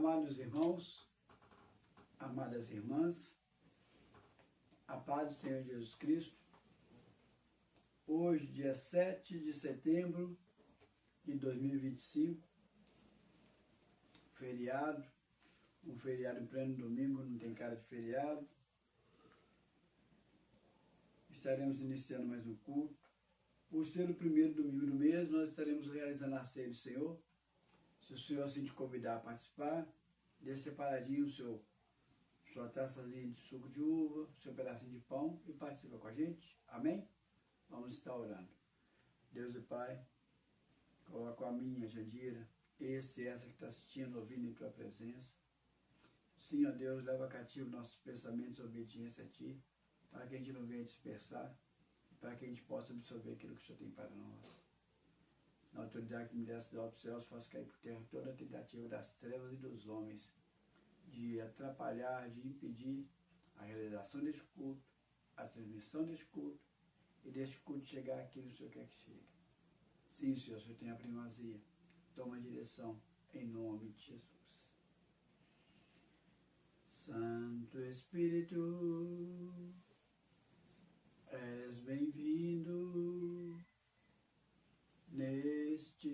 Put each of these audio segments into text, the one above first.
Amados irmãos, amadas irmãs, a paz do Senhor Jesus Cristo, hoje, dia 7 de setembro de 2025, feriado, um feriado em pleno domingo, não tem cara de feriado. Estaremos iniciando mais um culto. Por ser o primeiro domingo do mês, nós estaremos realizando a ceia do Senhor. Se o Senhor assim te convidar a participar, deixe separadinho sua taçazinha de suco de uva, seu pedacinho de pão e participa com a gente. Amém? Vamos estar orando. Deus e Pai, coloca a minha, Jandira, essa que está assistindo, ouvindo em Tua presença. Sim, ó Deus, leva cativo nossos pensamentos, obediência a Ti, para que a gente não venha dispersar, para que a gente possa absorver aquilo que o Senhor tem para nós. Na autoridade que me desse do alto céus, faça cair por terra toda a tentativa das trevas e dos homens de atrapalhar, de impedir a realização deste culto, a transmissão deste culto e deste culto chegar aqui no Senhor quer que chegue. Sim, Senhor, o Senhor tem a primazia. Toma a direção em nome de Jesus. Santo Espírito, és bem-vindo neste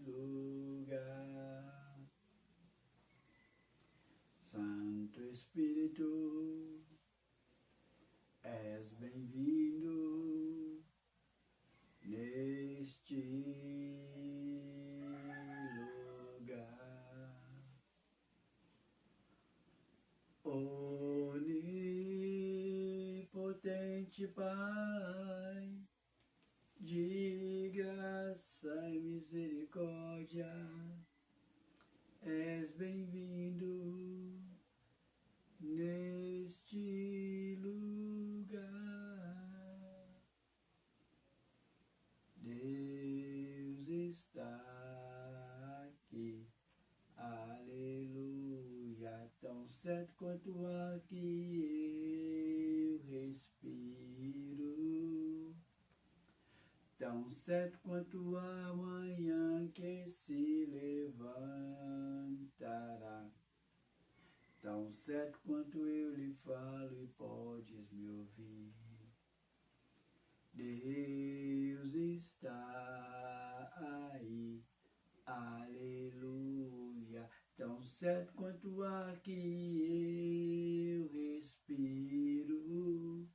lugar. Santo Espírito, és bem-vindo neste lugar. Onipotente Pai, de graça e misericórdia, és bem-vindo neste lugar. Deus está aqui, aleluia, tão certo quanto o ar que eu respiro, tão certo quanto a manhã que se levantará, tão certo quanto eu lhe falo e podes me ouvir. Deus está aí, aleluia, tão certo quanto o ar que eu respiro,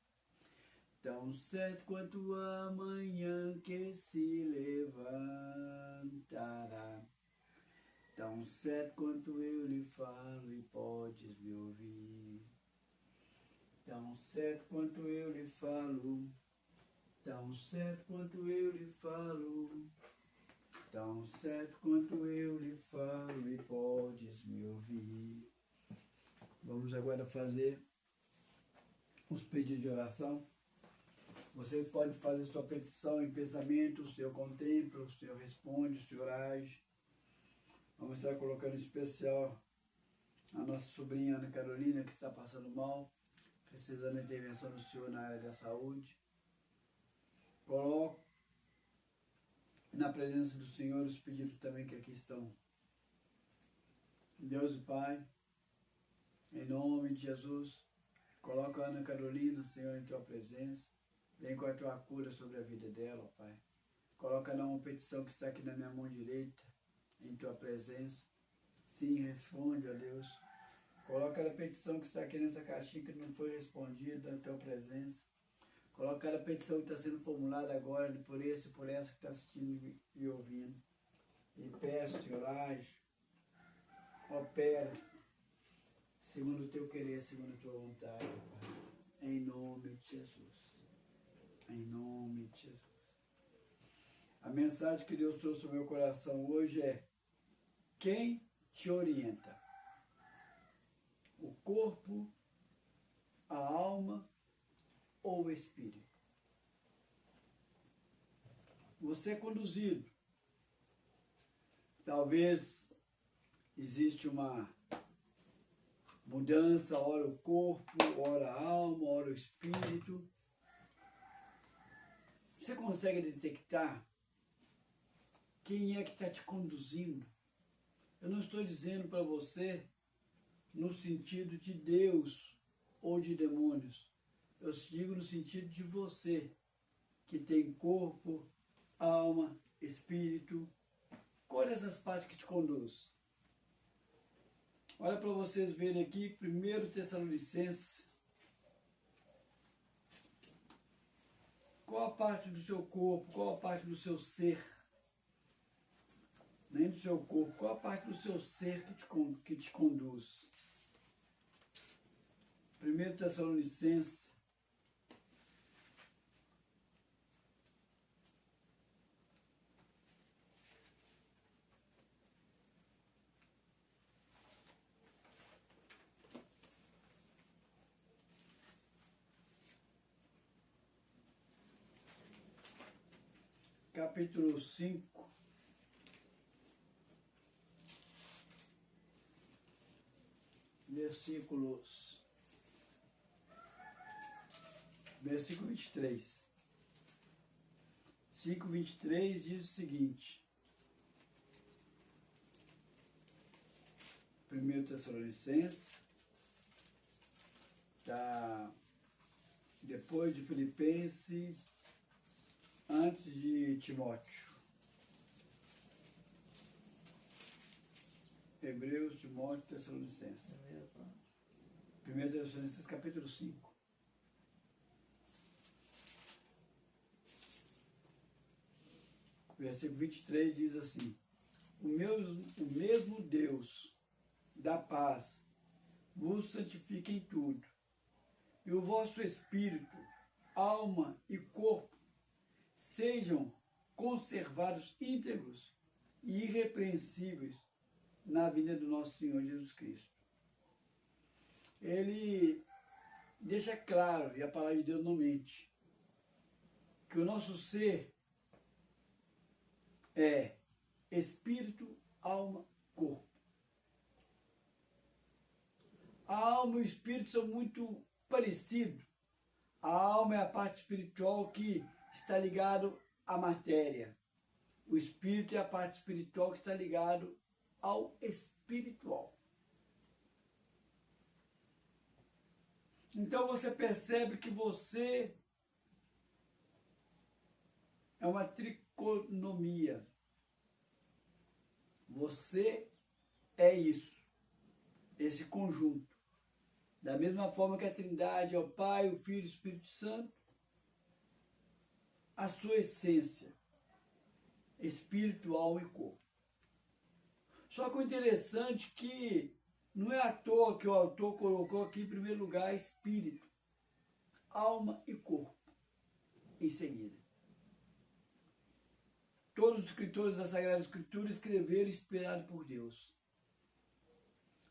tão certo quanto a manhã que se levantará, tão certo quanto eu lhe falo e podes me ouvir. Tão certo quanto eu lhe falo, tão certo quanto eu lhe falo, tão certo quanto eu lhe falo e podes me ouvir. Vamos agora fazer os pedidos de oração. Você pode fazer sua petição em pensamento, o Senhor contempla, o Senhor responde, o Senhor age. Vamos estar colocando em especial a nossa sobrinha Ana Carolina, que está passando mal, precisando da intervenção do Senhor na área da saúde. Coloco na presença do Senhor os pedidos também que aqui estão. Deus e Pai, em nome de Jesus, coloca a Ana Carolina, Senhor, em Tua presença. Vem com a Tua cura sobre a vida dela, Pai. Coloca uma petição que está aqui na minha mão direita, em Tua presença. Sim, responde, ó Deus. Coloca a petição que está aqui nessa caixinha que não foi respondida, na Tua presença. Coloca a petição que está sendo formulada agora, por esse e por essa que está assistindo e ouvindo. E peço, Senhor, age, opera, segundo o Teu querer, segundo a Tua vontade, Pai. Em nome de Jesus. Em nome de Jesus. A mensagem que Deus trouxe ao meu coração hoje é: quem te orienta? O corpo, a alma ou o espírito? Você é conduzido. Talvez existe uma mudança, ora o corpo, ora a alma, ora o espírito. Você consegue detectar quem é que está te conduzindo? Eu não estou dizendo para você no sentido de Deus ou de demônios. Eu digo no sentido de você, que tem corpo, alma, espírito. Qual é essas partes que te conduz? Olha para vocês verem aqui, 1 Tessalonicenses. Qual a parte do seu corpo, qual a parte do seu ser? Nem do seu corpo, qual a parte do seu ser que te conduz? 1 Tessalonicenses. Capítulo 5, versículo 23. 5:23 diz o seguinte: 1 Tessalonicenses, tá depois de Filipenses, antes de Timóteo. Hebreus, Timóteo, Tessalonicenses. 1 Tessalonicenses, capítulo 5. Versículo 23 diz assim: o mesmo Deus da paz vos santifique em tudo, e o vosso espírito, alma e corpo sejam conservados íntegros e irrepreensíveis na vinda do nosso Senhor Jesus Cristo. Ele deixa claro, e a palavra de Deus não mente, que o nosso ser é espírito, alma, corpo. A alma e o espírito são muito parecidos. A alma é a parte espiritual que está ligado à matéria. O espírito é a parte espiritual que está ligado ao espiritual. Então você percebe que você é uma tricotomia. Você é isso, esse conjunto. Da mesma forma que a Trindade é o Pai, o Filho e o Espírito Santo, a sua essência, espírito, alma e corpo. Só que o interessante é que não é à toa que o autor colocou aqui em primeiro lugar espírito, alma e corpo em seguida. Todos os escritores da Sagrada Escritura escreveram inspirado por Deus.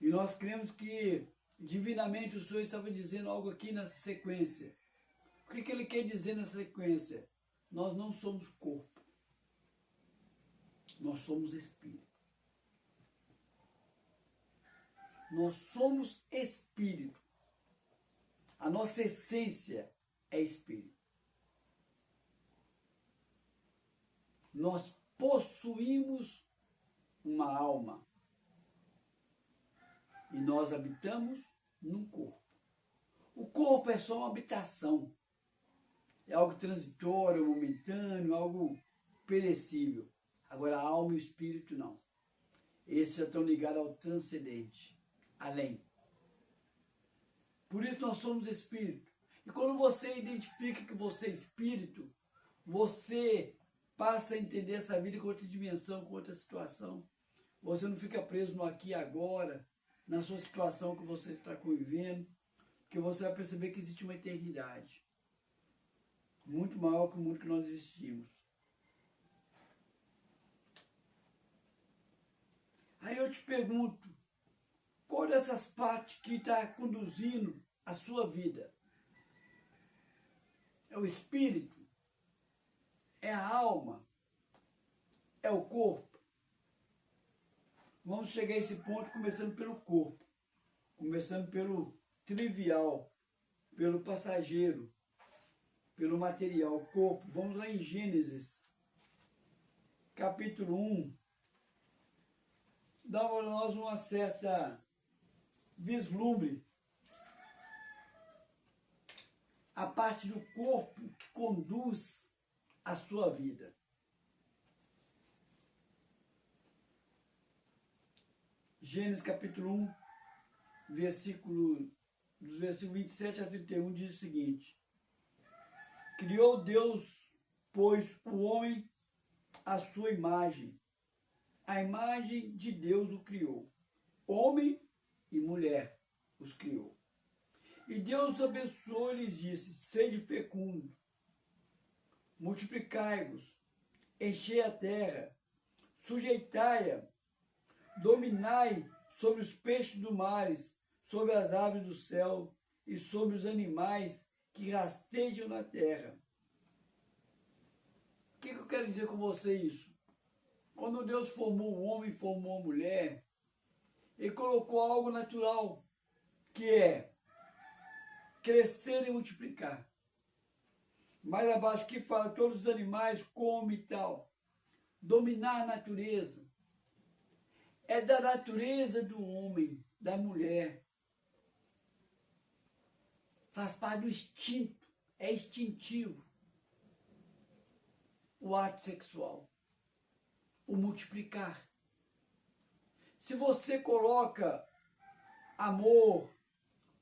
E nós cremos que divinamente o Senhor estava dizendo algo aqui nessa sequência. O que ele quer dizer nessa sequência? Nós não somos corpo. Nós somos espírito. Nós somos espírito. A nossa essência é espírito. Nós possuímos uma alma. E nós habitamos num corpo. O corpo é só uma habitação. É algo transitório, momentâneo, algo perecível. Agora a alma e o espírito não. Esses já estão ligados ao transcendente, além. Por isso nós somos espírito. E quando você identifica que você é espírito, você passa a entender essa vida com outra dimensão, com outra situação. Você não fica preso no aqui e agora, na sua situação que você está convivendo, porque você vai perceber que existe uma eternidade muito maior que o mundo que nós existimos. Aí eu te pergunto, qual dessas partes que está conduzindo a sua vida? É o espírito? É a alma? É o corpo? Vamos chegar a esse ponto começando pelo corpo, começando pelo trivial, pelo passageiro, pelo material, corpo. Vamos lá em Gênesis, capítulo 1, dá para nós uma certa vislumbre a parte do corpo que conduz a sua vida. Gênesis capítulo 1, dos versículos 27 a 31 diz o seguinte: criou Deus, pois, o homem à sua imagem. A imagem de Deus o criou. Homem e mulher os criou. E Deus os abençoou e lhes disse: sede fecundo, multiplicai-vos, enchei a terra, sujeitai-a, dominai sobre os peixes do mar, sobre as aves do céu e sobre os animais que rastejam na terra. O que eu quero dizer com você isso? Quando Deus formou o homem, formou a mulher, Ele colocou algo natural, que é crescer e multiplicar. Mais abaixo que fala, todos os animais comem e tal. Dominar a natureza. É da natureza do homem, da mulher. Faz parte do instinto, é instintivo. O ato sexual. O multiplicar. Se você coloca amor,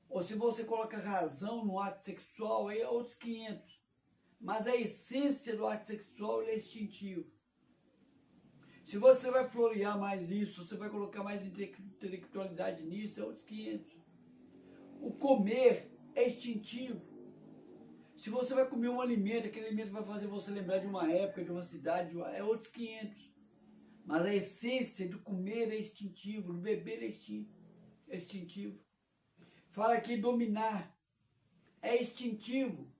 ou se você coloca razão no ato sexual, aí é outros 500. Mas a essência do ato sexual é instintivo. Se você vai florear mais isso, você vai colocar mais intelectualidade nisso, é outros 500. O comer é instintivo. Se você vai comer um alimento, aquele alimento vai fazer você lembrar de uma época, de uma cidade, é outros 500. Mas a essência do comer é instintivo, do beber é instintivo. Fala aqui dominar, é instintivo.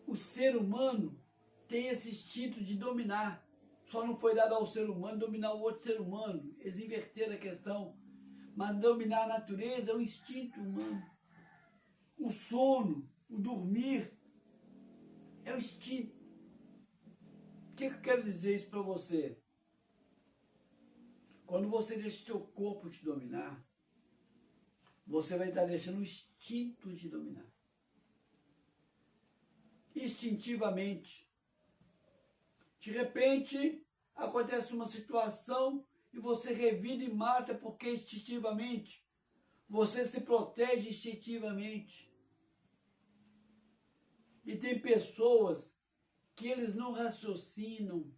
O ser humano tem esse instinto de dominar. Só não foi dado ao ser humano dominar o outro ser humano. Eles inverteram a questão. Mas dominar a natureza é o instinto humano. O sono, o dormir, é o instinto. O que eu quero dizer isso para você? Quando você deixa o seu corpo te dominar, você vai estar deixando o instinto de dominar. Instintivamente. De repente, acontece uma situação e você revida e mata porque instintivamente. Você se protege instintivamente. E tem pessoas que eles não raciocinam.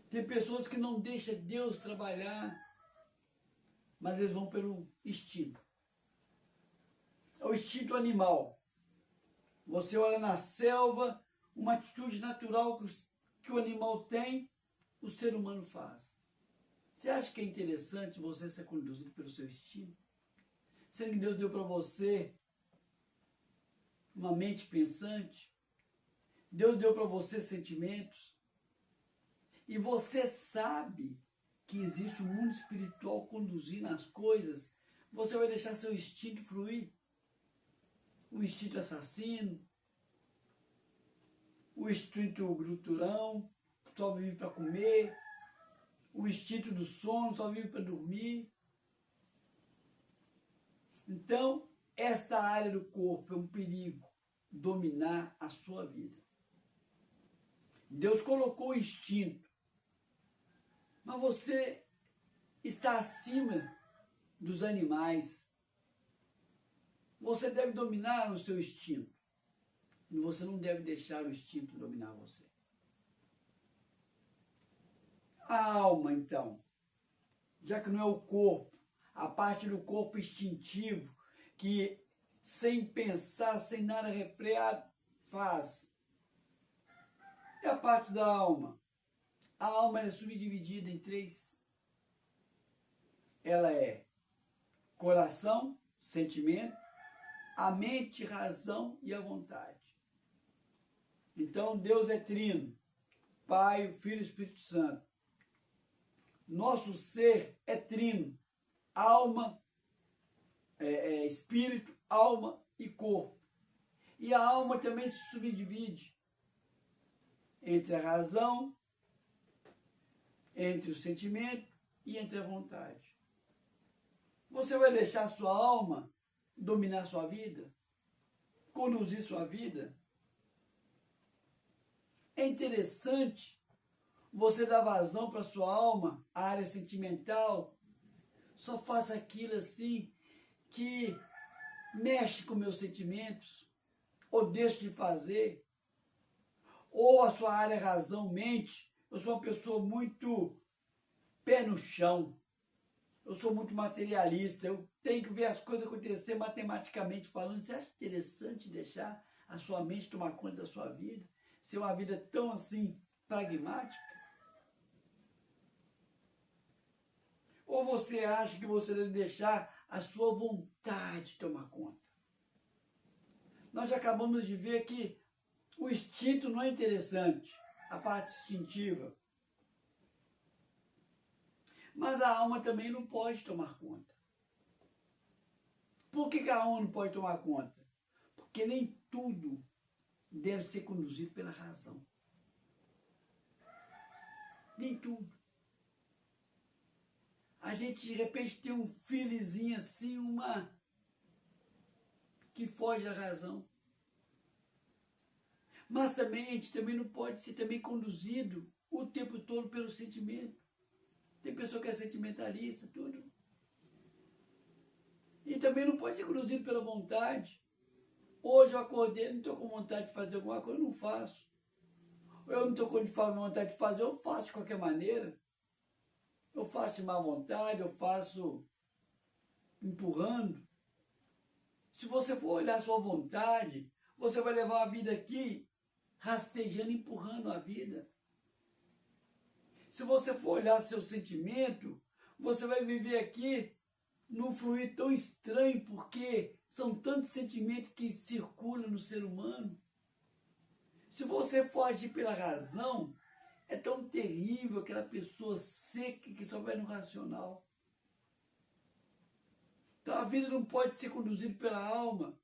Tem pessoas que não deixam Deus trabalhar, mas eles vão pelo instinto. É o instinto animal. Você olha na selva, uma atitude natural que o animal tem, o ser humano faz. Você acha que é interessante você ser conduzido pelo seu instinto? Sendo que Deus deu para você uma mente pensante, Deus deu para você sentimentos, e você sabe que existe um mundo espiritual conduzindo as coisas, você vai deixar seu instinto fluir? O instinto assassino, o instinto gruturão, só vive para comer, o instinto do sono, só vive para dormir. Então, esta área do corpo é um perigo, dominar a sua vida. Deus colocou o instinto, mas você está acima dos animais. Você deve dominar o seu instinto. E você não deve deixar o instinto dominar você. A alma, então, já que não é o corpo, a parte do corpo instintivo, que sem pensar, sem nada refreado, faz. E a parte da alma? A alma é subdividida em 3. Ela é coração, sentimento, a mente, razão e a vontade. Então, Deus é trino, Pai, o Filho e o Espírito Santo. Nosso ser é trino, alma, espírito, alma e corpo. E a alma também se subdivide entre a razão, entre o sentimento e entre a vontade. Você vai deixar sua alma dominar sua vida? Conduzir sua vida? É interessante você dar vazão para sua alma, a área sentimental. Só faça aquilo assim que mexe com meus sentimentos, ou deixo de fazer, ou a sua área razão-mente. Eu sou uma pessoa muito pé no chão, eu sou muito materialista, eu tenho que ver as coisas acontecer matematicamente falando. Você acha interessante deixar a sua mente tomar conta da sua vida? Ser uma vida tão assim pragmática? Ou você acha que você deve deixar a sua vontade tomar conta? Nós já acabamos de ver que o instinto não é interessante, a parte instintiva. Mas a alma também não pode tomar conta. Por que a alma não pode tomar conta? Porque nem tudo deve ser conduzido pela razão. Nem tudo. A gente, de repente, tem um filhozinho assim, que foge da razão. Mas também, a gente também não pode ser também conduzido o tempo todo pelo sentimento. Tem pessoa que é sentimentalista, tudo. E também não pode ser conduzido pela vontade. Hoje eu acordei, não estou com vontade de fazer alguma coisa, eu não faço. Eu não estou com vontade de fazer, eu faço de qualquer maneira. Eu faço de má vontade, eu faço empurrando. Se você for olhar a sua vontade, você vai levar a vida aqui rastejando, empurrando a vida. Se você for olhar seu sentimento, você vai viver aqui num fluir tão estranho, porque são tantos sentimentos que circulam no ser humano. Se você for agir pela razão, é tão terrível aquela pessoa seca que só vai no racional. Então a vida não pode ser conduzida pela alma,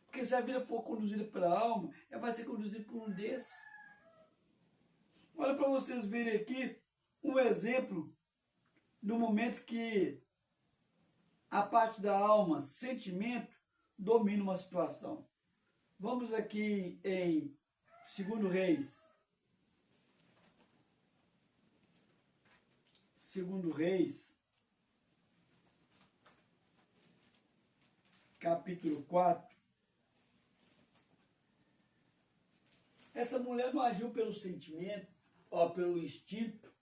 porque se a vida for conduzida pela alma, ela vai ser conduzida por um desses. Olha para vocês verem aqui um exemplo do momento que a parte da alma, sentimento, domina uma situação. Vamos aqui em 2 Reis. 2 Reis, capítulo 4. Essa mulher não agiu pelo sentimento, pelo instinto,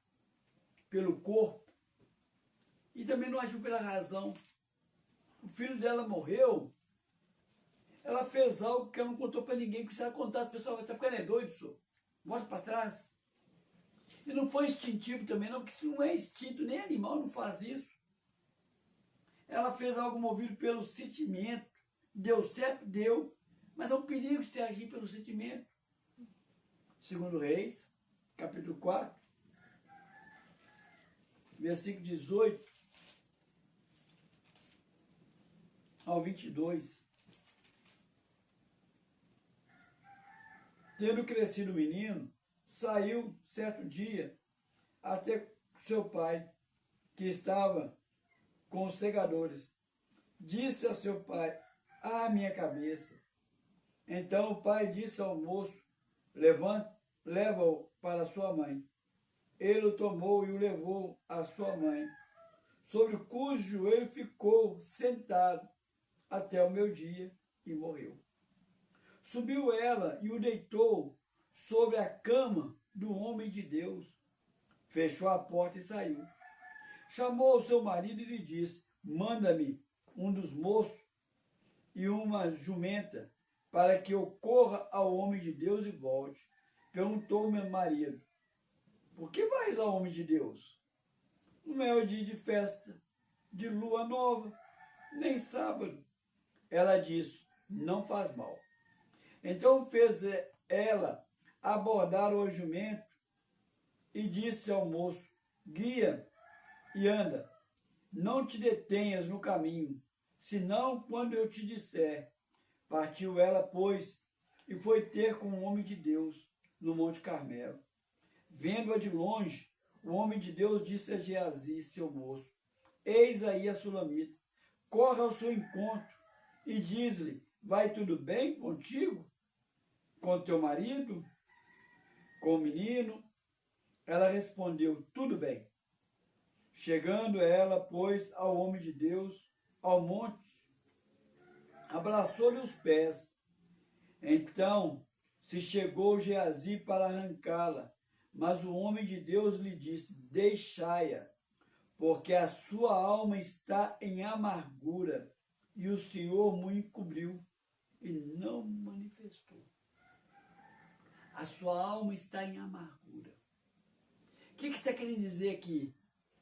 pelo corpo, e também não agiu pela razão. O filho dela morreu, ela fez algo que ela não contou para ninguém, porque se ela contasse, o pessoal vai estar ficando doido, senhor. Volta para trás. E não foi instintivo também não, porque isso não é instinto, nem animal não faz isso. Ela fez algo movido pelo sentimento, deu certo, deu, mas é um perigo se agir pelo sentimento. 2 Reis, capítulo 4, versículo 18 ao 22. Tendo crescido o menino, saiu certo dia até seu pai, que estava com os segadores. Disse a seu pai: "Ah, minha cabeça." Então o pai disse ao moço: "Levanta, leva-o para sua mãe." Ele o tomou e o levou à sua mãe, sobre cujo joelho ficou sentado até o meu dia, e morreu. Subiu ela e o deitou sobre a cama do homem de Deus. Fechou a porta e saiu. Chamou o seu marido e lhe disse: "Manda-me um dos moços e uma jumenta, para que eu corra ao homem de Deus e volte." Perguntou meu marido: "Por que vais ao homem de Deus? Não é o dia de festa, de lua nova, nem sábado." Ela disse: "Não faz mal." Então fez ela abordar o jumento e disse ao moço: "Guia e anda, não te detenhas no caminho, senão quando eu te disser." Partiu ela, pois, e foi ter com o homem de Deus no Monte Carmelo. Vendo-a de longe, o homem de Deus disse a Geazi, seu moço: eis aí a sulamita, corre ao seu encontro e diz-lhe: vai tudo bem contigo? Com teu marido? Com o menino? Ela respondeu: tudo bem. Chegando ela, pois, ao homem de Deus, ao monte, abraçou-lhe os pés. Então se chegou Geazi para arrancá-la, mas o homem de Deus lhe disse: deixai-a, porque a sua alma está em amargura, e o Senhor me encobriu e não manifestou. A sua alma está em amargura. O que você quer dizer aqui?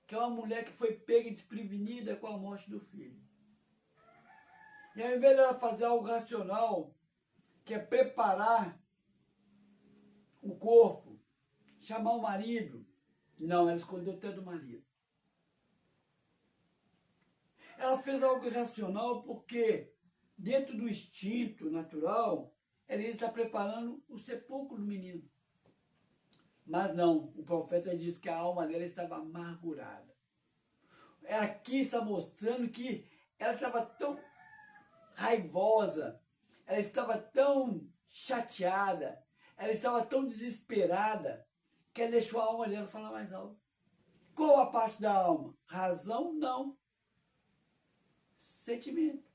Que é uma mulher que foi pega desprevenida com a morte do filho. E ao invés dela fazer algo racional, que é preparar o corpo, chamar o marido, não, ela escondeu até do marido. Ela fez algo irracional porque, dentro do instinto natural, ela está preparando o sepulcro do menino. Mas não, o profeta diz que a alma dela estava amargurada. Ela aqui está mostrando que ela estava tão raivosa, ela estava tão chateada, ela estava tão desesperada, que ela deixou a alma dela falar mais alto. Qual a parte da alma? Razão? Não. Sentimento.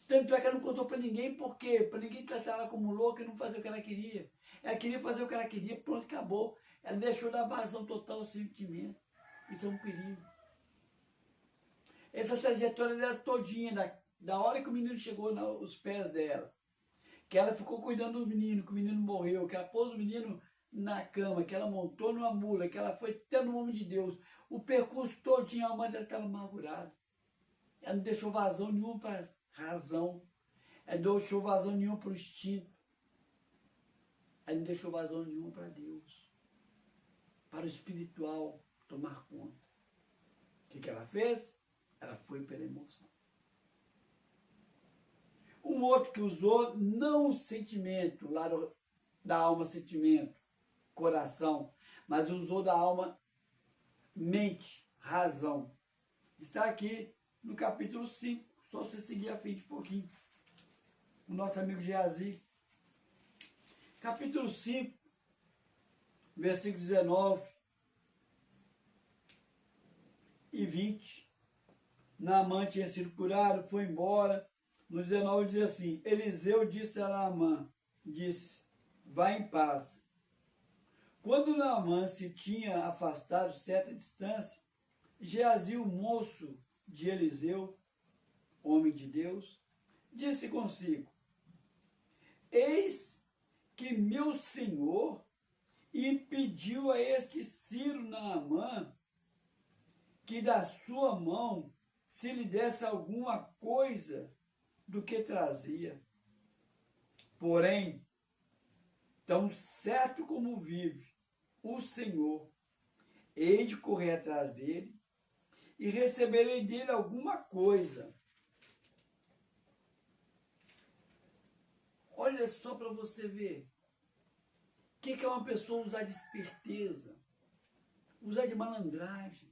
Tanto é que ela não contou para ninguém, por quê? Para ninguém tratar ela como louca e não fazer o que ela queria. Ela queria fazer o que ela queria, pronto, acabou. Ela deixou dar vazão total ao sentimento. Isso é um perigo. Essa trajetória dela todinha, da hora que o menino chegou nos pés dela, que ela ficou cuidando do menino, que o menino morreu, que ela pôs o menino na cama, que ela montou numa mula, que ela foi até no nome de Deus. O percurso todinho, a alma dela estava amargurada. Ela não deixou vazão nenhum para razão. Ela não deixou vazão nenhum para o instinto. Ela não deixou vazão nenhum para Deus. Para o espiritual tomar conta. O que ela fez? Ela foi pela emoção. Um outro que usou não o sentimento, lá da alma sentimento, coração, mas usou da alma mente, razão. Está aqui no capítulo 5, só você seguir à frente um pouquinho. O nosso amigo Geazi. Capítulo 5, versículo 19 e 20. Naamã tinha sido curado, foi embora. No 19 diz assim: Eliseu disse a Naamã, vai em paz. Quando Naamã se tinha afastado certa distância, Geazi, o moço de Eliseu, homem de Deus, disse consigo: eis que meu senhor impediu a este Ciro Naamã que da sua mão se lhe desse alguma coisa do que trazia. Porém, tão certo como vive o Senhor, hei de correr atrás dele e receberei dele alguma coisa. Olha só para você ver. O que é uma pessoa usar de esperteza? Usar de malandragem.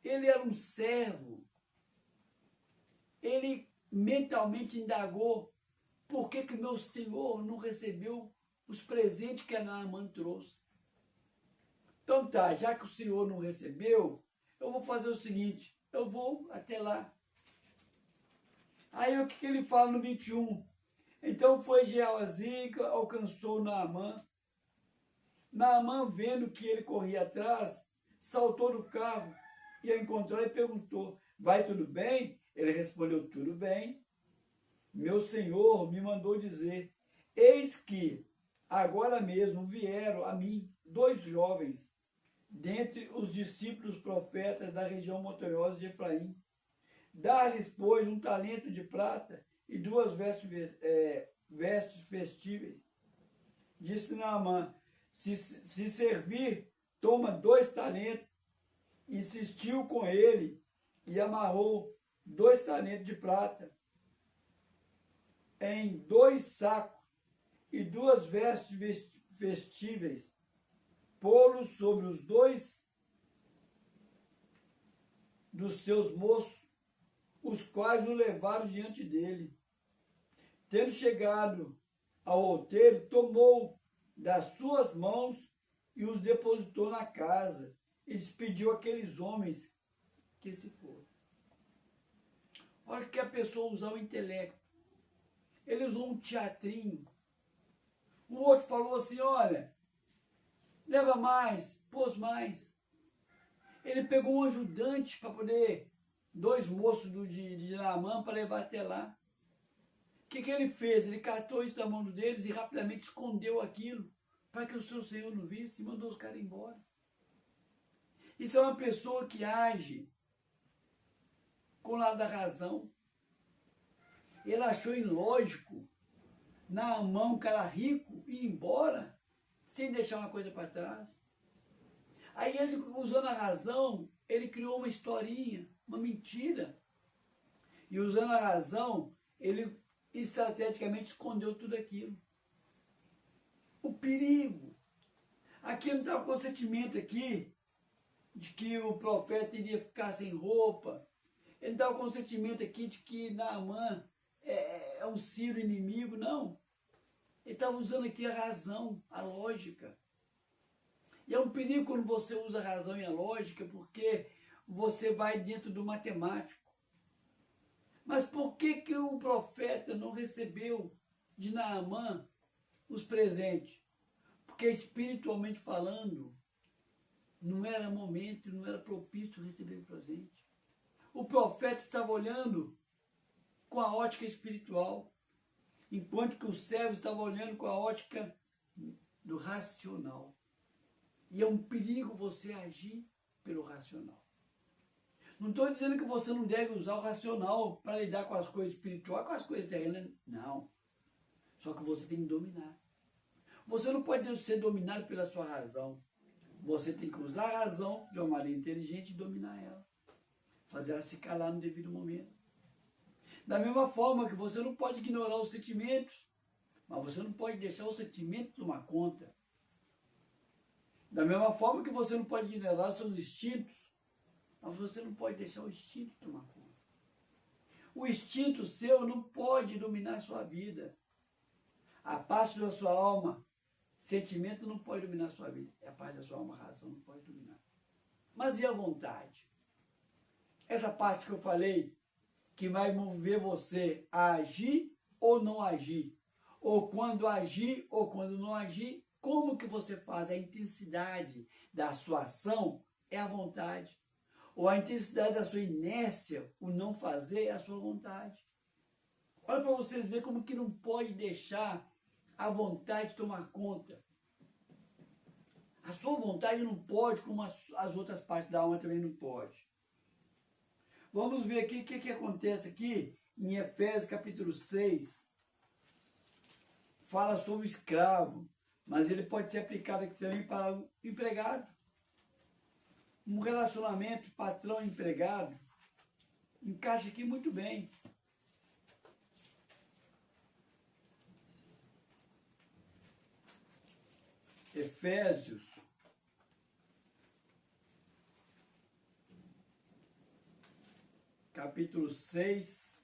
Ele era um servo. Ele mentalmente indagou por que meu senhor não recebeu os presentes que a Naamã trouxe. Então tá, já que o senhor não recebeu, eu vou fazer o seguinte, eu vou até lá. Aí o que ele fala no 21? Então foi Geazi que alcançou Naamã. Naamã, vendo que ele corria atrás, saltou do carro e a encontrou e perguntou: vai tudo bem? Ele respondeu: tudo bem. Meu senhor me mandou dizer: eis que agora mesmo vieram a mim 2 jovens, dentre os discípulos profetas da região montanhosa de Efraim. Dar-lhes, pois, 1 talento de prata e 2 vestes vestíveis. Disse Naamã: se servir, toma 2 talentos. Insistiu com ele e amarrou 2 talentos de prata em 2 sacos e 2 vestes vestíveis. pô-lo sobre os dois dos seus moços, os quais o levaram diante dele. Tendo chegado ao outeiro, tomou das suas mãos e os depositou na casa, e despediu aqueles homens que se foram. Olha que a pessoa usou o intelecto. Ele usou um teatrinho. O outro falou assim, olha, leva mais, pôs mais. Ele pegou um ajudante para poder, dois moços de Naamã para levar até lá. O que ele fez? Ele catou isso da mão deles e rapidamente escondeu aquilo para que o seu senhor não visse e mandou os caras embora. Isso é uma pessoa que age com o lado da razão. Ele achou ilógico Naamã, um cara rico, ir embora sem deixar uma coisa para trás. Aí ele, usando a razão, ele criou uma historinha, uma mentira. E usando a razão, ele estrategicamente escondeu tudo aquilo. O perigo. Aqui não está o consentimento aqui de que o profeta iria ficar sem roupa. Ele não está o consentimento aqui de que Naamã é um sírio inimigo, não. Ele estava usando aqui a razão, a lógica. E é um perigo quando você usa a razão e a lógica, porque você vai dentro do matemático. Mas por que o profeta não recebeu de Naamã os presentes? Porque espiritualmente falando, não era momento, não era propício receber o presente. O profeta estava olhando com a ótica espiritual, enquanto que o servo estava olhando com a ótica do racional. E é um perigo você agir pelo racional. Não estou dizendo que você não deve usar o racional para lidar com as coisas espirituais, com as coisas terrenas. Não. Só que você tem que dominar. Você não pode ser dominado pela sua razão. Você tem que usar a razão de uma maneira inteligente e dominar ela. Fazer ela se calar no devido momento. Da mesma forma que você não pode ignorar os sentimentos, mas você não pode deixar o sentimento tomar conta. Da mesma forma que você não pode ignorar seus instintos, mas você não pode deixar o instinto tomar conta. O instinto seu não pode dominar a sua vida. A parte da sua alma, sentimento não pode dominar a sua vida. A parte da sua alma, razão não pode dominar. Mas e a vontade? Essa parte que eu falei, que vai mover você a agir ou não agir. Ou quando agir ou quando não agir, como que você faz? A intensidade da sua ação é a vontade. Ou a intensidade da sua inércia, o não fazer, é a sua vontade. Olha para vocês verem como que não pode deixar a vontade tomar conta. A sua vontade não pode, como as outras partes da alma também não pode. Vamos ver aqui o que acontece aqui em Efésios capítulo 6. Fala sobre o escravo, mas ele pode ser aplicado aqui também para o empregado. Um relacionamento patrão-empregado encaixa aqui muito bem. Efésios capítulo 6,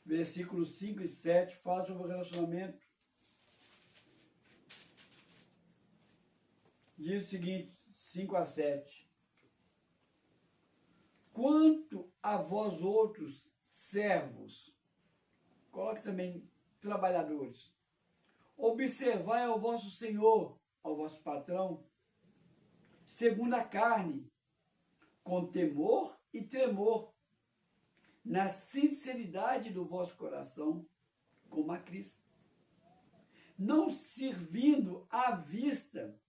versículos 5 e 7, fala sobre o relacionamento. Diz o seguinte, 5 a 7. Quanto a vós outros servos, coloque também trabalhadores, observai ao vosso Senhor, ao vosso patrão, segundo a carne, com temor e tremor, na sinceridade do vosso coração, como a Cristo. Não servindo à vista,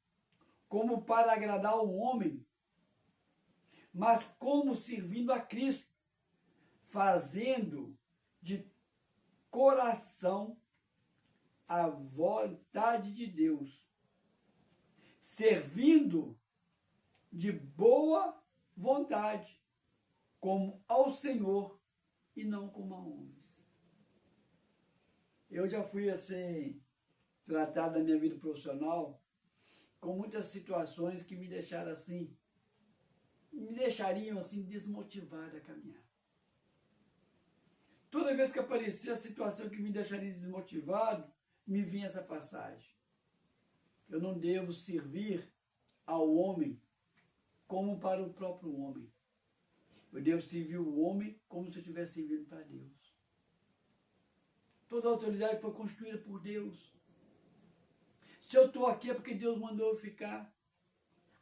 como para agradar ao homem, mas como servindo a Cristo, fazendo de coração a vontade de Deus, servindo de boa vontade, como ao Senhor e não como a homens. Eu já fui assim, tratado na minha vida profissional com muitas situações que me deixaram assim, me deixariam assim desmotivado a caminhar. Toda vez que aparecia a situação que me deixaria desmotivado, me vinha essa passagem. Eu não devo servir ao homem como para o próprio homem. Eu devo servir o homem como se eu estivesse servindo para Deus. Toda a autoridade foi construída por Deus. Se eu estou aqui é porque Deus mandou eu ficar.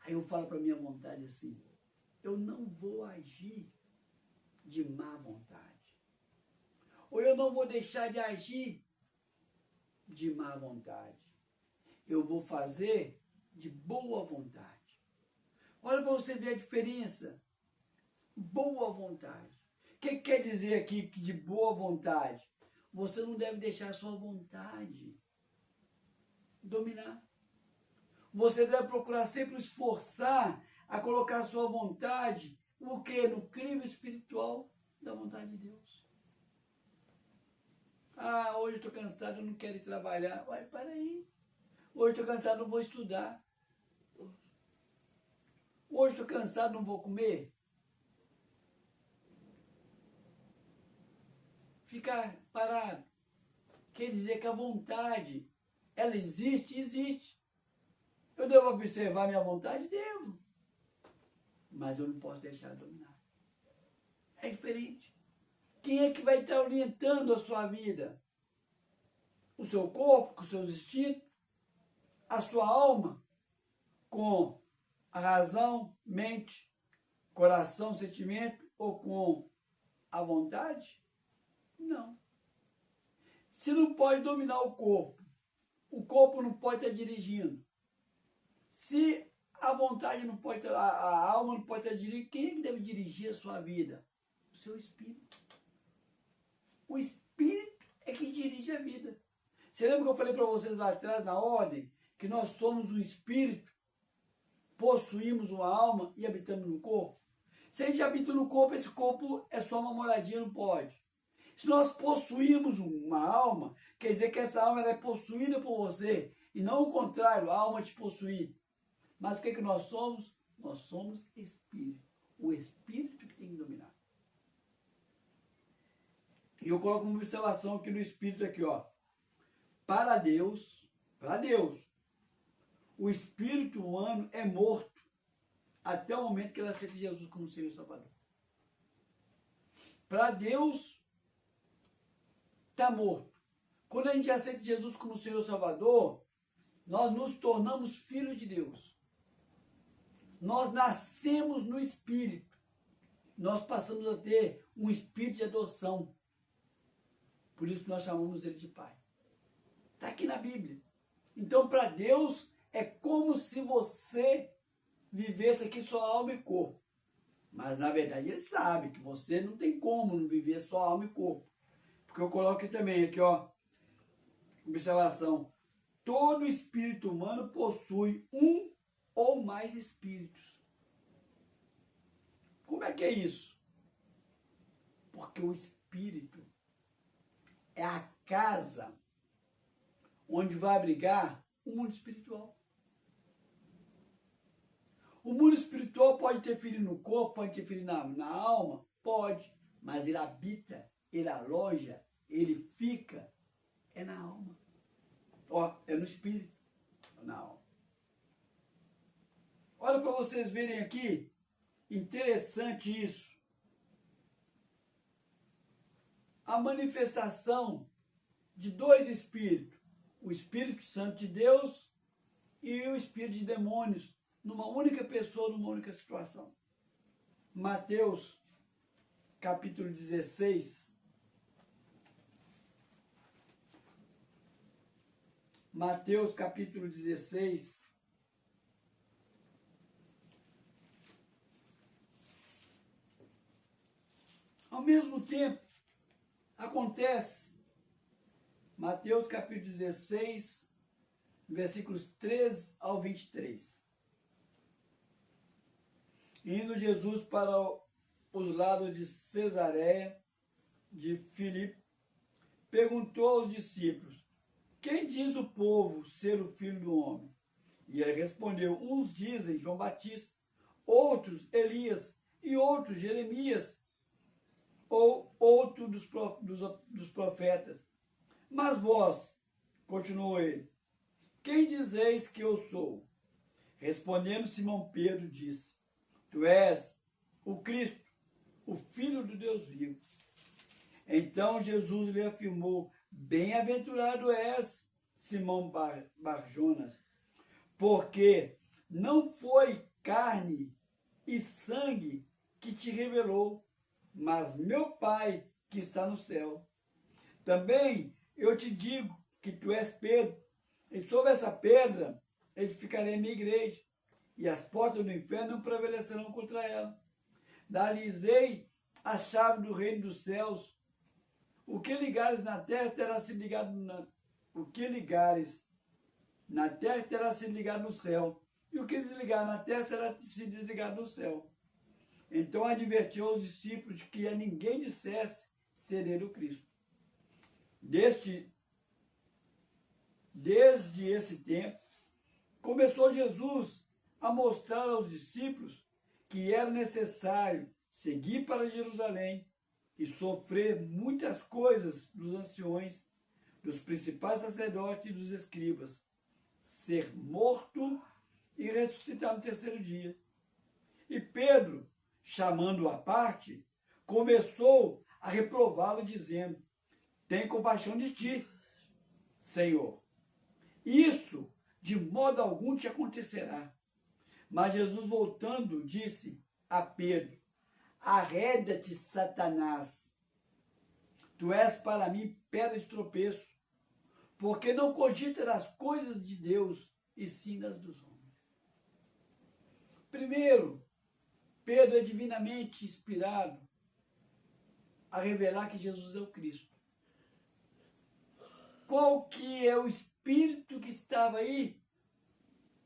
Aí eu falo para a minha vontade assim, eu não vou agir de má vontade. Ou eu não vou deixar de agir de má vontade. Eu vou fazer de boa vontade. Olha para você ver a diferença. Boa vontade. O que quer dizer aqui de boa vontade? Você não deve deixar a sua vontade dominar. Você deve procurar sempre esforçar a colocar a sua vontade, o quê? No crivo espiritual da vontade de Deus. Ah, hoje eu estou cansado, eu não quero ir trabalhar. Ué, para aí. Hoje estou cansado, não vou estudar. Hoje estou cansado, não vou comer. Ficar parado quer dizer que a vontade, ela existe? Existe. Eu devo observar minha vontade? Devo. Mas eu não posso deixar dominar. É diferente. Quem é que vai estar orientando a sua vida? O seu corpo, com os seus instintos? A sua alma? Com a razão, mente, coração, sentimento? Ou com a vontade? Não. Se não pode dominar o corpo não pode estar dirigindo. Se a vontade não pode estar, a alma não pode estar dirigindo, quem é que deve dirigir a sua vida? O seu espírito. O espírito é que dirige a vida. Você lembra que eu falei para vocês lá atrás, na ordem, que nós somos um espírito, possuímos uma alma e habitamos no corpo? Se a gente habita no corpo, esse corpo é só uma moradia, não pode. Se nós possuímos uma alma, quer dizer que essa alma ela é possuída por você, e não o contrário, a alma te possuir. Mas o que nós somos? Nós somos espírito. O espírito que tem que dominar. E eu coloco uma observação aqui no espírito, aqui, ó. Para Deus, o espírito humano é morto até o momento que ele aceita Jesus como Senhor e Salvador. Para Deus, está morto. Quando a gente aceita Jesus como Senhor e Salvador, nós nos tornamos filhos de Deus. Nós nascemos no Espírito. Nós passamos a ter um espírito de adoção. Por isso nós chamamos ele de Pai. Está aqui na Bíblia. Então, para Deus, é como se você vivesse aqui sua alma e corpo. Mas, na verdade, ele sabe que você não tem como não viver sua alma e corpo. Porque eu coloco aqui também, aqui, ó, observação. Todo espírito humano possui um ou mais espíritos. Como é que é isso? Porque o espírito é a casa onde vai abrigar o mundo espiritual. O mundo espiritual pode interferir no corpo, pode interferir na alma? Pode, mas ele habita, ele aloja, ele fica, é na alma. Ó, é no espírito, na alma. Olha para vocês verem aqui, interessante isso. A manifestação de dois espíritos, o Espírito Santo de Deus e o espírito de demônios, numa única pessoa, numa única situação. Mateus, capítulo 16. Mateus, capítulo 16. Ao mesmo tempo, acontece, Mateus, capítulo 16, versículos 13 ao 23. Indo Jesus para os lados de Cesareia de Filipe, perguntou aos discípulos: quem diz o povo ser o Filho do Homem? E ele respondeu: uns dizem João Batista, outros Elias, e outros Jeremias, ou outro dos profetas. Mas vós, continuou ele, quem dizeis que eu sou? Respondendo Simão Pedro, disse: tu és o Cristo, o Filho do Deus vivo. Então Jesus lhe afirmou: bem-aventurado és, Simão Barjonas, porque não foi carne e sangue que te revelou, mas meu Pai que está no céu. Também eu te digo que tu és Pedro, e sobre essa pedra edificarei a minha igreja, e as portas do inferno não prevalecerão contra ela. Dar-lhes-ei a chave do reino dos céus. O que ligares na terra terá sido ligado o que ligares na terra terá sido ligado no céu, e o que desligar na terra será sido desligado no céu. Então advertiu os discípulos que a ninguém dissesse ser ele o Cristo. Desde esse tempo, começou Jesus a mostrar aos discípulos que era necessário seguir para Jerusalém e sofrer muitas coisas dos anciões, dos principais sacerdotes e dos escribas, ser morto e ressuscitar no terceiro dia. E Pedro, chamando-o à parte, começou a reprová-lo, dizendo: tem compaixão de ti, Senhor. Isso de modo algum te acontecerá. Mas Jesus, voltando, disse a Pedro: arreda-te, Satanás. Tu és para mim pedra de tropeço, porque não cogitas as coisas de Deus, e sim das dos homens. Primeiro, Pedro é divinamente inspirado a revelar que Jesus é o Cristo. Qual que é o espírito que estava aí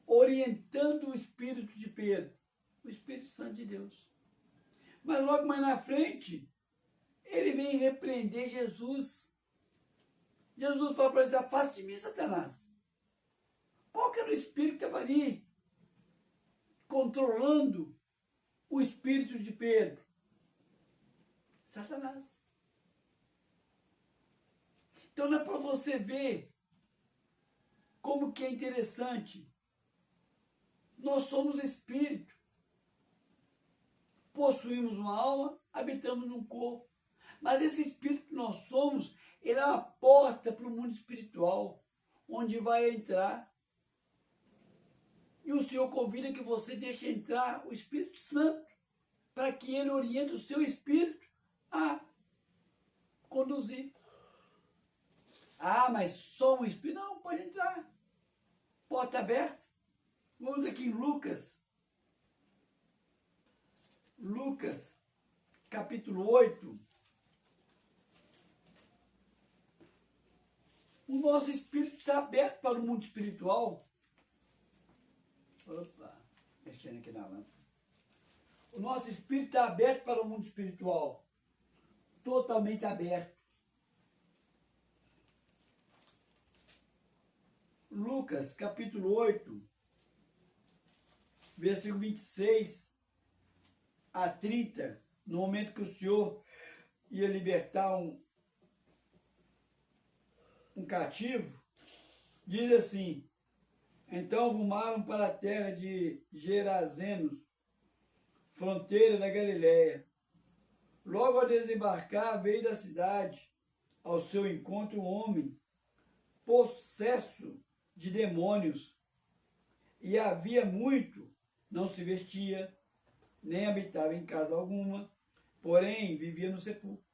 orientando o espírito de Pedro? O Espírito Santo de Deus. Mas logo mais na frente, ele vem repreender Jesus. Jesus fala para ele: afaste de mim, Satanás. Qual que era o espírito que estava ali controlando o espírito de Pedro? Satanás. Então não é para você ver como que é interessante. Nós somos espírito. Possuímos uma alma, habitamos num corpo. Mas esse espírito que nós somos, ele é uma porta para o mundo espiritual, onde vai entrar. E o Senhor convida que você deixe entrar o Espírito Santo, para que ele oriente o seu espírito a conduzir. Ah, mas só um espírito? Não, pode entrar. Porta aberta. Vamos aqui em Lucas. Lucas, capítulo 8. O nosso espírito está aberto para o mundo espiritual. Opa, mexendo aqui na lâmpada. O nosso espírito está aberto para o mundo espiritual. Totalmente aberto. Lucas, capítulo 8, versículo 26 a 30, no momento que o Senhor ia libertar um cativo, diz assim: então rumaram para a terra de Gerazenos, fronteira da Galileia. Logo ao desembarcar, veio da cidade ao seu encontro um homem possesso de demônios, e havia muito, não se vestia, nem habitava em casa alguma, porém vivia no sepulcro.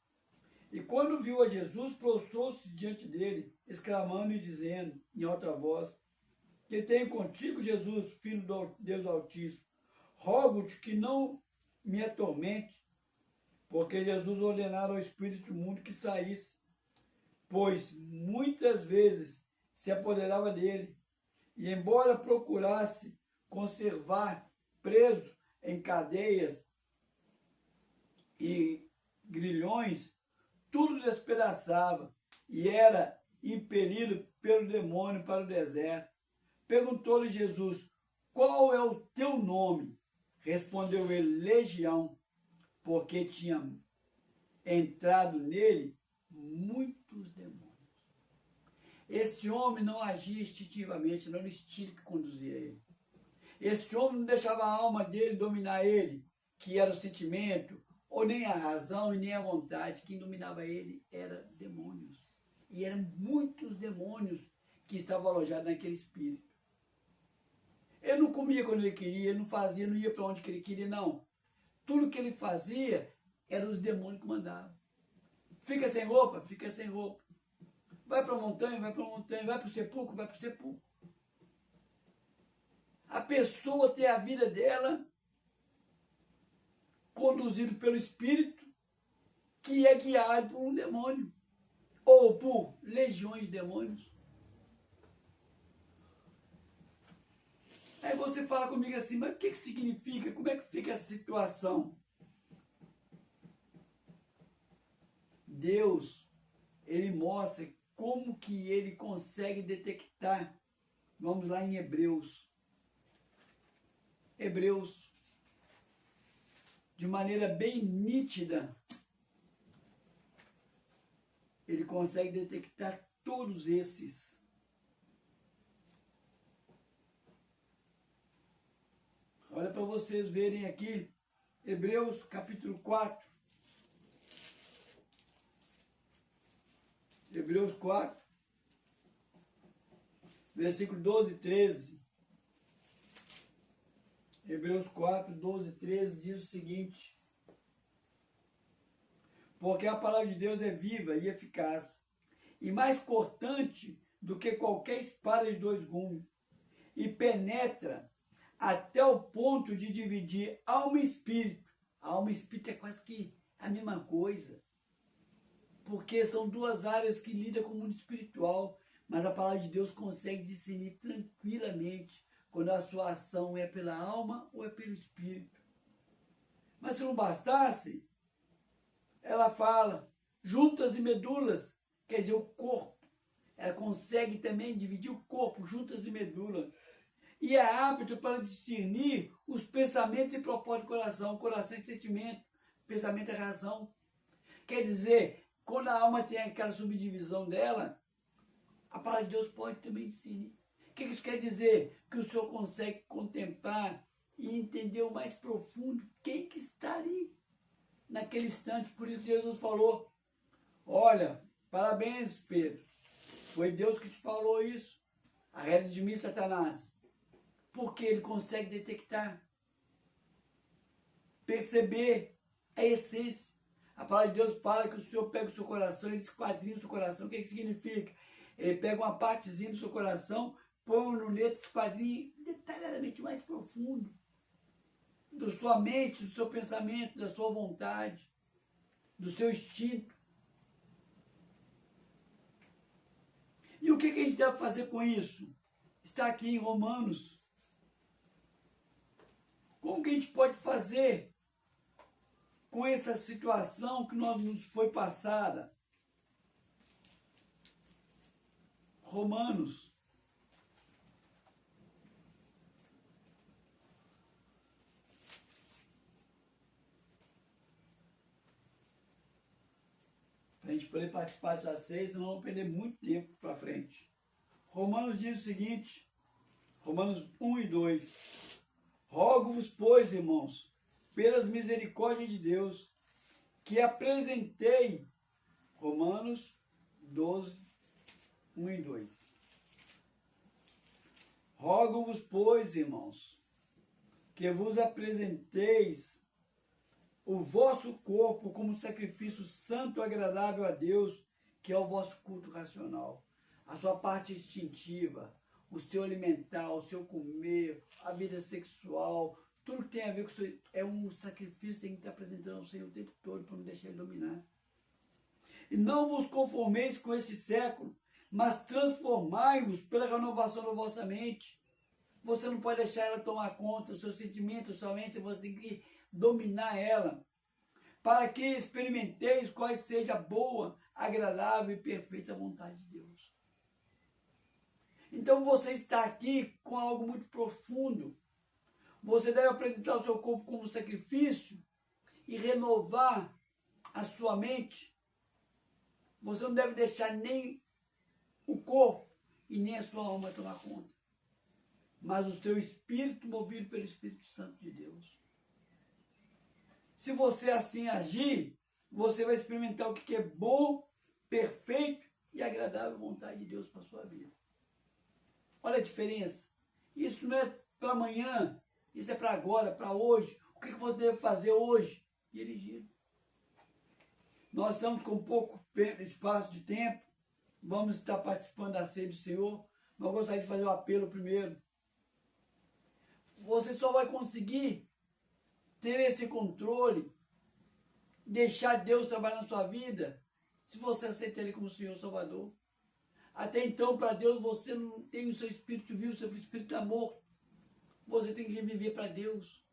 E quando viu a Jesus, prostrou-se diante dele, exclamando e dizendo em alta voz: que tenho contigo, Jesus, Filho do Deus Altíssimo, rogo-te que não me atormente. Porque Jesus ordenara ao espírito imundo que saísse, pois muitas vezes se apoderava dele, e embora procurasse conservar preso, em cadeias e grilhões, tudo despedaçava e era impelido pelo demônio para o deserto. Perguntou-lhe Jesus: qual é o teu nome? Respondeu ele: Legião, porque tinha entrado nele muitos demônios. Esse homem não agia instintivamente, não era o instinto que conduzia ele. Esse homem não deixava a alma dele dominar ele, que era o sentimento, ou nem a razão e nem a vontade. Quem dominava ele era demônios. E eram muitos demônios que estavam alojados naquele espírito. Ele não comia quando ele queria, ele não fazia, não ia para onde ele queria, não. Tudo que ele fazia, eram os demônios que mandavam. Fica sem roupa? Fica sem roupa. Vai para a montanha? Vai para a montanha. Vai para o sepulcro? Vai para o sepulcro. A pessoa tem a vida dela conduzido pelo Espírito, que é guiado por um demônio, ou por legiões de demônios. Aí você fala comigo assim, mas o que significa? Como é que fica essa situação? Deus, ele mostra como que ele consegue detectar. Vamos lá em Hebreus. Hebreus, de maneira bem nítida, ele consegue detectar todos esses. Olha para vocês verem aqui, Hebreus capítulo 4. Hebreus 4, versículo 12 e 13. Hebreus 4, 12 e 13 diz o seguinte: porque a palavra de Deus é viva e eficaz, e mais cortante do que qualquer espada de dois gumes, e penetra até o ponto de dividir alma e espírito. Alma e espírito é quase que a mesma coisa, porque são duas áreas que lidam com o mundo espiritual, mas a palavra de Deus consegue discernir tranquilamente quando a sua ação é pela alma ou é pelo espírito. Mas se não bastasse, ela fala juntas e medulas, quer dizer, o corpo. Ela consegue também dividir o corpo, juntas e medulas. E é hábito para discernir os pensamentos e propósitos do coração. Coração e sentimento, pensamento é razão. Quer dizer, quando a alma tem aquela subdivisão dela, a palavra de Deus pode também discernir. O que isso quer dizer? Que o Senhor consegue contemplar e entender o mais profundo quem que está ali naquele instante. Por isso Jesus falou: olha, parabéns, Pedro, foi Deus que te falou isso. Arreda de mim, Satanás. Porque ele consegue detectar, perceber a essência. A palavra de Deus fala que o Senhor pega o seu coração, ele esquadrinha o seu coração. O que significa? Ele pega uma partezinha do seu coração, põe no letra, esquadrinha detalhadamente mais profundo da sua mente, do seu pensamento, da sua vontade, do seu instinto. E o que a gente deve fazer com isso? Está aqui em Romanos. Como que a gente pode fazer com essa situação que nos foi passada? Romanos. Para a gente poder participar das 6, senão vamos perder muito tempo para frente. Romanos diz o seguinte, Romanos 1 e 2. Rogo-vos, pois, irmãos, pelas misericórdias de Deus, que apresentei, Romanos 12, 1 e 2. Rogo-vos, pois, irmãos, que vos apresenteis o vosso corpo como sacrifício santo e agradável a Deus, que é o vosso culto racional. A sua parte instintiva, o seu alimentar, o seu comer, a vida sexual, tudo que tem a ver com isso é um sacrifício que tem que estar apresentando ao Senhor o tempo todo para não deixar Ele dominar. E não vos conformeis com este século, mas transformai-vos pela renovação da vossa mente, Você não pode deixar ela tomar conta, os seus sentimentos, sua mente, você tem que dominar ela. Para que experimenteis qual seja a boa, agradável e perfeita vontade de Deus. Então você está aqui com algo muito profundo. Você deve apresentar o seu corpo como sacrifício e renovar a sua mente. Você não deve deixar nem o corpo e nem a sua alma tomar conta, mas o seu espírito movido pelo Espírito Santo de Deus. Se você assim agir, você vai experimentar o que é bom, perfeito e agradável vontade de Deus para a sua vida. Olha a diferença. Isso não é para amanhã, isso é para agora, para hoje. O que você deve fazer hoje? Dirigir. Nós estamos com pouco espaço de tempo, vamos estar participando da ceia do Senhor, mas eu gostaria de fazer um apelo primeiro. Você só vai conseguir ter esse controle, deixar Deus trabalhar na sua vida, se você aceitar Ele como Senhor Salvador. Até então, para Deus, você não tem o seu espírito vivo, o seu espírito morto. Você tem que viver para Deus.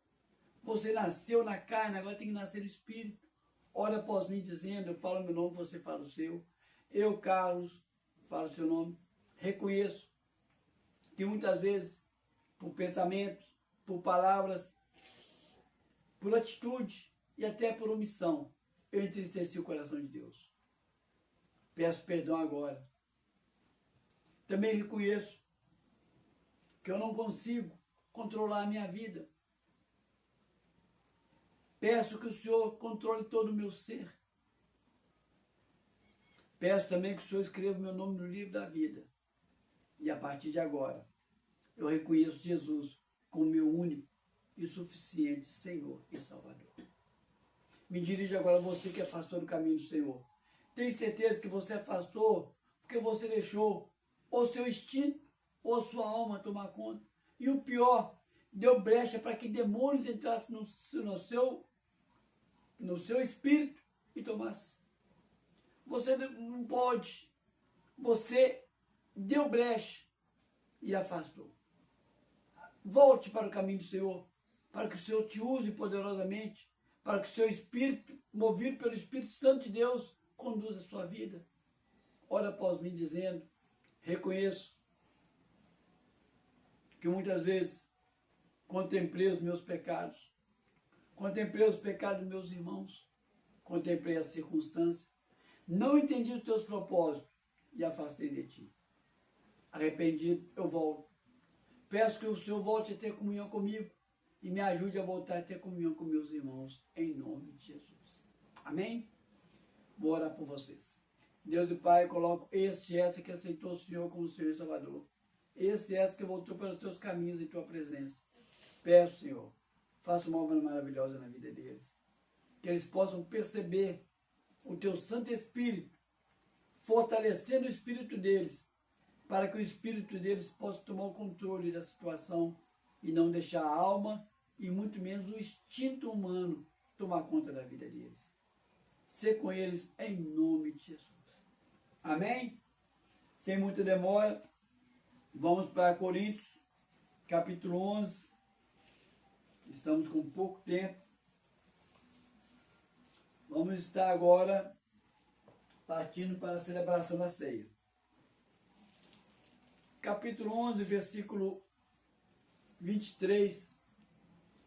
Você nasceu na carne, agora tem que nascer no espírito. Ora após mim dizendo, eu falo meu nome, você fala o seu. Eu, Carlos, falo o seu nome. Reconheço que muitas vezes, por pensamentos, por palavras, por atitude e até por omissão, eu entristeci o coração de Deus. Peço perdão agora. Também reconheço que eu não consigo controlar a minha vida. Peço que o Senhor controle todo o meu ser. Peço também que o Senhor escreva o meu nome no livro da vida. E a partir de agora, eu reconheço Jesus como meu único e suficiente Senhor e Salvador. Me dirijo agora a você que afastou do caminho do Senhor. Tem certeza que você afastou porque você deixou ou seu instinto ou sua alma tomar conta. E o pior, deu brecha para que demônios entrassem no seu espírito e tomassem. Você não pode. Você deu brecha e afastou. Volte para o caminho do Senhor, para que o Senhor te use poderosamente, para que o seu espírito, movido pelo Espírito Santo de Deus, conduza a sua vida. Ora após mim dizendo, reconheço que muitas vezes contemplei os meus pecados, contemplei os pecados dos meus irmãos, contemplei as circunstâncias, não entendi os teus propósitos e afastei de ti. Arrependido, eu volto. Peço que o Senhor volte a ter comunhão comigo e me ajude a voltar a ter comunhão com meus irmãos, em nome de Jesus. Amém? Vou orar por vocês. Deus e Pai, coloco este e essa que aceitou o Senhor como Senhor e Salvador. Esse e essa que voltou pelos teus caminhos em tua presença. Peço, Senhor, faça uma obra maravilhosa na vida deles. Que eles possam perceber o teu Santo Espírito, fortalecendo o espírito deles, para que o espírito deles possa tomar o controle da situação e não deixar a alma e muito menos o instinto humano tomar conta da vida deles. Sê com eles em nome de Jesus. Amém? Sem muita demora, vamos para Coríntios, capítulo 11. Estamos com pouco tempo. Vamos estar agora partindo para a celebração da ceia. Capítulo 11, versículo 23,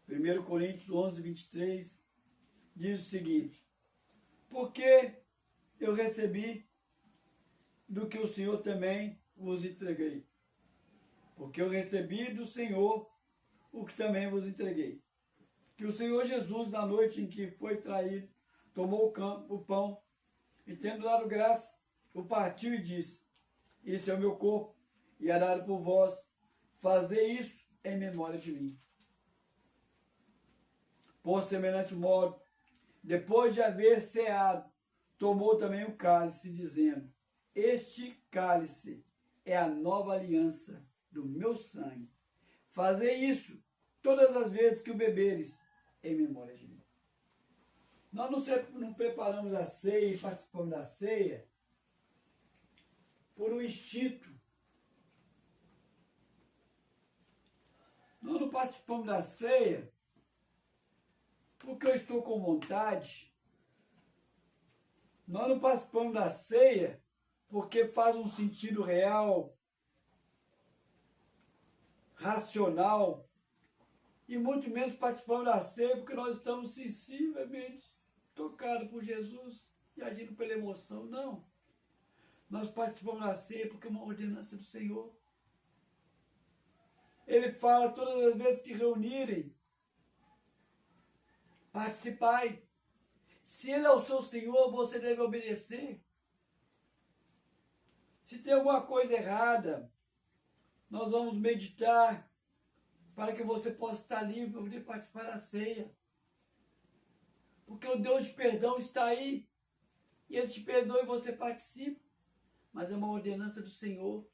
1 Coríntios 11, 23, diz o seguinte: porque eu recebi do que o Senhor também vos entreguei. Porque eu recebi do Senhor o que também vos entreguei. Que o Senhor Jesus, na noite em que foi traído, tomou o pão e, tendo dado graça, o partiu e disse: esse é o meu corpo, e é dado por vós, fazei isso em memória de mim. Por semelhante modo, depois de haver ceado, tomou também o cálice, dizendo: este cálice é a nova aliança do meu sangue. Fazei isso todas as vezes que o beberes, em memória de mim. Nós não preparamos a ceia e participamos da ceia por um instinto Nós não participamos da ceia porque eu estou com vontade. Nós não participamos da ceia porque faz um sentido real, racional, e muito menos participamos da ceia porque nós estamos sensivelmente tocados por Jesus e agindo pela emoção. Não. Nós participamos da ceia porque é uma ordenança do Senhor. Ele fala todas as vezes que reunirem, participai. Se Ele é o seu Senhor, você deve obedecer. Se tem alguma coisa errada, nós vamos meditar para que você possa estar livre para poder participar da ceia. Porque o Deus de perdão está aí. E Ele te perdoa e você participa. Mas é uma ordenança do Senhor.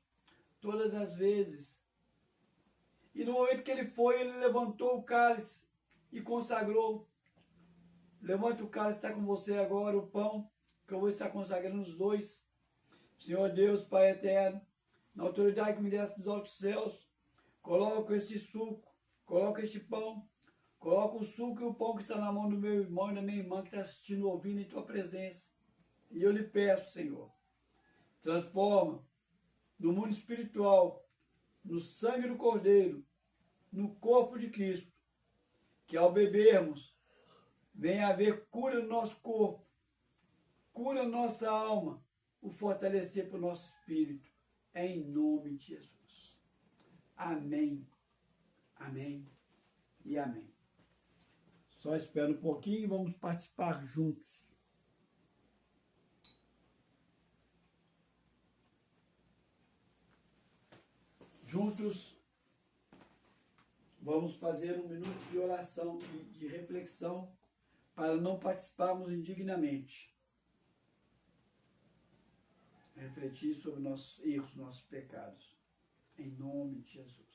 Todas as vezes. E no momento que Ele foi, Ele levantou o cálice e consagrou. Levanta o cálice, está com você agora, o pão, que eu vou estar consagrando os dois. Senhor Deus, Pai eterno, na autoridade que me desse dos altos céus, coloco este suco, coloco este pão, coloco o suco e o pão que está na mão do meu irmão e da minha irmã que está assistindo, ouvindo em Tua presença. E eu lhe peço, Senhor, transforma no mundo espiritual, no sangue do Cordeiro, no corpo de Cristo, que ao bebermos, venha haver cura no nosso corpo, cura na nossa alma, o fortalecer para o nosso espírito, em nome de Jesus. Amém, amém e amém. Só espera um pouquinho e vamos participar juntos. Juntos, vamos fazer um minuto de oração, de reflexão, para não participarmos indignamente. Refletir sobre nossos erros, nossos pecados. Em nome de Jesus.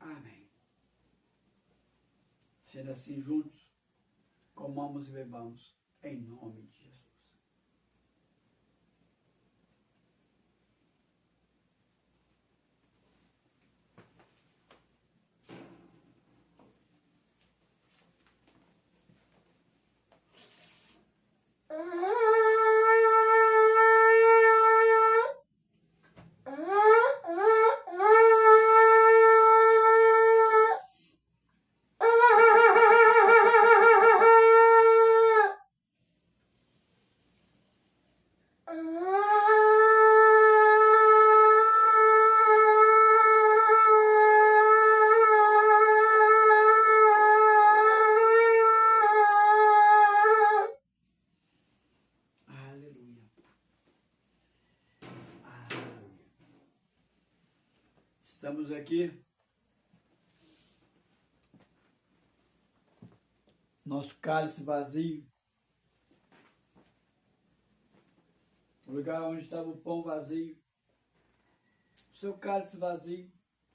Amém. Sendo assim, juntos, comamos e bebamos, em nome de Jesus. Estamos aqui, nosso cálice vazio, o lugar onde estava o pão vazio, o seu cálice vazio,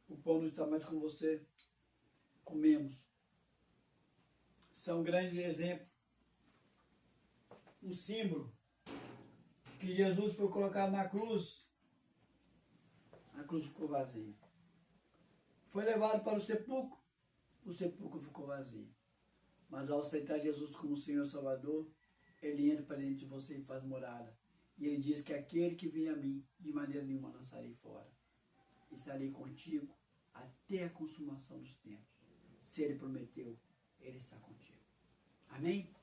o pão não está mais com você, comemos. Isso é um grande exemplo, um símbolo, que Jesus foi colocado na cruz, a cruz ficou vazia. Foi levado para o sepulcro ficou vazio. Mas ao aceitar Jesus como Senhor e Salvador, Ele entra para dentro de você e faz morada. E Ele diz que aquele que vem a mim, de maneira nenhuma lançarei fora. estarei contigo até a consumação dos tempos. Se Ele prometeu, Ele está contigo. Amém?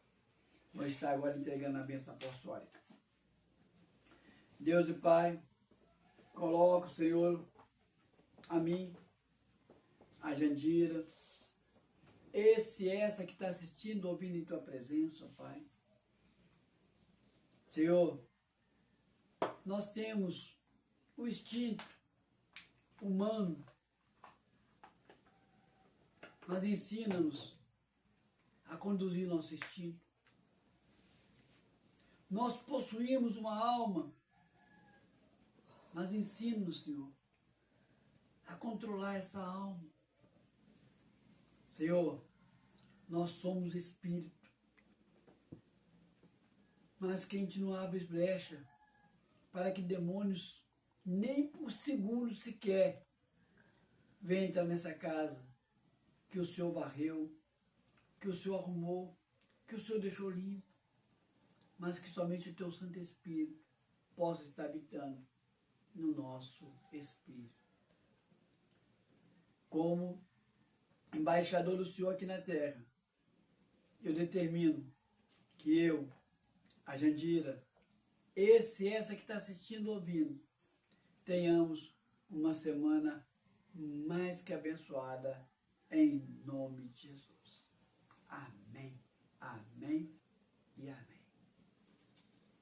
Vou estar agora entregando a bênção apostólica. Deus e Pai, coloca o Senhor a mim, a Jandira, essa que está assistindo, ouvindo em Tua presença, Pai. Senhor, nós temos o instinto humano, mas ensina-nos a conduzir nosso instinto. Nós possuímos uma alma, mas ensina-nos, Senhor, a controlar essa alma. Senhor, nós somos espírito, mas que a gente não abre brecha para que demônios, nem por segundo sequer, venham entrar nessa casa que o Senhor varreu, que o Senhor arrumou, que o Senhor deixou limpo, mas que somente o Teu Santo Espírito possa estar habitando no nosso espírito. Como embaixador do Senhor aqui na terra, eu determino que eu, a Jandira, essa que está assistindo, ouvindo, tenhamos uma semana mais que abençoada, em nome de Jesus. Amém, amém e amém.